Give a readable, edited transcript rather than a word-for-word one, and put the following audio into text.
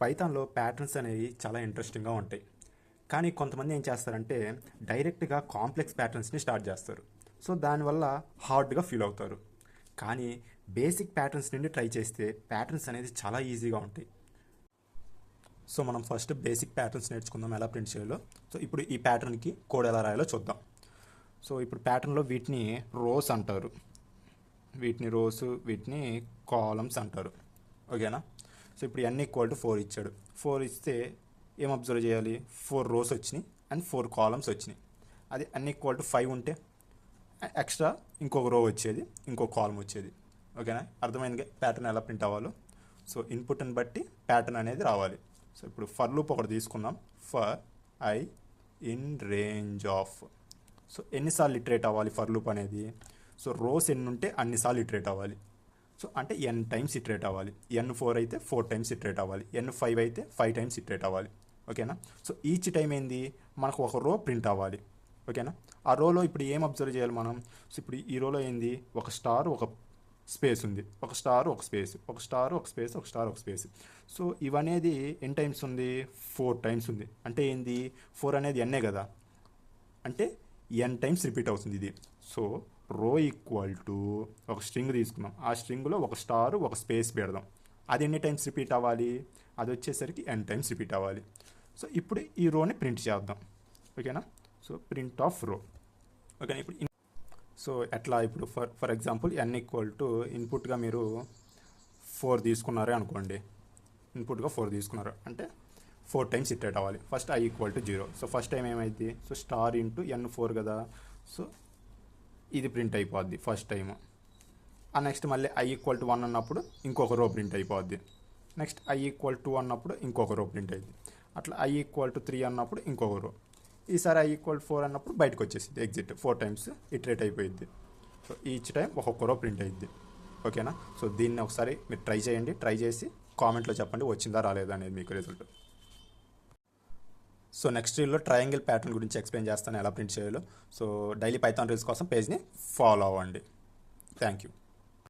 పైథాన్‌లో patterns అనేవి చాలా ఇంట్రెస్టింగ్‌గా ఉంటాయి. కానీ కొంతమంది ఏం చేస్తారంటే డైరెక్ట్‌గా కాంప్లెక్స్ ప్యాటర్న్స్‌ని స్టార్ట్ చేస్తారు. సో దానివల్ల హార్డ్‌గా ఫీల్ అవుతారు. కానీ బేసిక్ ప్యాటర్న్స్ నుండి ట్రై చేస్తే ప్యాటర్న్స్ అనేది చాలా ఈజీగా ఉంటాయి. సో మనం ఫస్ట్ బేసిక్ ప్యాటర్న్స్ నేర్చుకుందాం ఎలా ప్రింట్ చేయాలో. సో ఇప్పుడు ఈ ప్యాటర్న్కి కోడ్ ఎలా రాయాలో చూద్దాం. సో ఇప్పుడు ప్యాటర్న్లో వీటిని రోస్ అంటారు, వీటిని రోస్, వీటిని కాలమ్స్ అంటారు. ఓకేనా? సో ఇప్పుడు n = 4 ఇచ్చాడు. 4 ఇస్తే ఏం అబ్జర్వ్ చేయాలి? 4 రోస్ వచ్చినాయి అండ్ 4 కాలమ్స్ వచ్చినాయి. అది n = 5 ఉంటే ఎక్స్ట్రా ఇంకొక రో వచ్చేది, ఇంకో కాలమ్ వచ్చేది. ఓకేనా? అర్థమైంది ప్యాటర్న్ ఎలా ప్రింట్ అవ్వాలో. సో ఇన్పుట్ని బట్టి ప్యాటర్న్ అనేది రావాలి. సో ఇప్పుడు ఫర్ లూప్ ఒకటి తీసుకుందాం. For I in range of. So ఎన్నిసార్లు ఇటరేట్ అవ్వాలి ఫర్ లూప్ అనేది? సో రోస్ ఎన్ని ఉంటే అన్నిసార్లు ఇటరేట్ అవ్వాలి. సో అంటే n టైమ్స్ ఇటరేట్ అవ్వాలి. n4 అయితే 4 టైమ్స్ ఇటరేట్ అవ్వాలి. n5 అయితే 5 టైమ్స్ ఇటరేట్ అవ్వాలి. ఓకేనా? సో ఈచ్ టైం ఏంది, మనకు ఒక రో ప్రింట్ అవ్వాలి. ఓకేనా? ఆ రోలో ఇప్పుడు ఏం అబ్జర్వ్ చేయాలి మనం? సో ఇప్పుడు ఈ రోలో ఏంది, ఒక స్టార్, ఒక స్పేస్ ఉంది, ఒక స్టార్, ఒక స్పేస్, ఒక స్టార్, ఒక స్పేస్, ఒక స్టార్, ఒక స్పేస్. సో ఇవనేది ఎన్ని టైమ్స్ ఉంది? 4 టైమ్స్ ఉంది. అంటే ఏంది, 4 అనేది ఎన్నే కదా, అంటే n టైమ్స్ రిపీట్ అవుతుంది ఇది. సో రో ఈక్వల్ టు ఒక స్ట్రింగ్ తీసుకున్నాం, ఆ స్ట్రింగ్లో ఒక స్టార్, ఒక స్పేస్ పెడదాం. అది ఎన్ని టైమ్స్ రిపీట్ అవ్వాలి? అది వచ్చేసరికి n టైమ్స్ రిపీట్ అవ్వాలి. సో ఇప్పుడు ఈ రోని ప్రింట్ చేద్దాం. ఓకేనా? సో ప్రింట్ ఆఫ్ రో. ఓకేనా? ఇప్పుడు సో ఎట్లా, ఇప్పుడు ఫర్ ఎగ్జాంపుల్ n = ఇన్పుట్గా మీరు 4 తీసుకున్నారే అనుకోండి. ఇన్పుట్గా 4 తీసుకున్నారు అంటే 4 టైమ్స్ ఇటరేట్ అవ్వాలి. First i = 0. So first time ఏమైంది? సో స్టార్ ఇంటూ n4 కదా. సో ఇది ప్రింట్ అయిపోద్ది ఫస్ట్ టైము. ఆ నెక్స్ట్ మళ్ళీ i = 1 అన్నప్పుడు ఇంకొక రో ప్రింట్ అయిపోద్ది. నెక్స్ట్ i = 2 అన్నప్పుడు ఇంకొక రో ప్రింట్ అయింది. అట్లా i = 3 అన్నప్పుడు ఇంకొక రో. ఈసారి i = 4 అన్నప్పుడు బయటకు వచ్చేసింది, ఎగ్జిట్. 4 టైమ్స్ ఇటరేట్ అయిపోయింది. సో ఈచ్ టైం ఒక్కొక్క రో ప్రింట్ అయ్యిద్ది. ఓకేనా? సో దీన్ని ఒకసారి మీరు ట్రై చేయండి. ట్రై చేసి కామెంట్లో చెప్పండి వచ్చిందా రాలేదా అనేది మీకు రిజల్ట్. సో నెక్స్ట్ వీడియోలో ట్రయాంగిల్ ప్యాటర్న్ గురించి ఎక్స్ప్లెయిన్ చేస్తాను ఎలా ప్రింట్ చేయాలో. సో డైలీ పైథాన్ రీల్స్ కోసం పేజ్ని ఫాలో అవ్వండి. Thank you.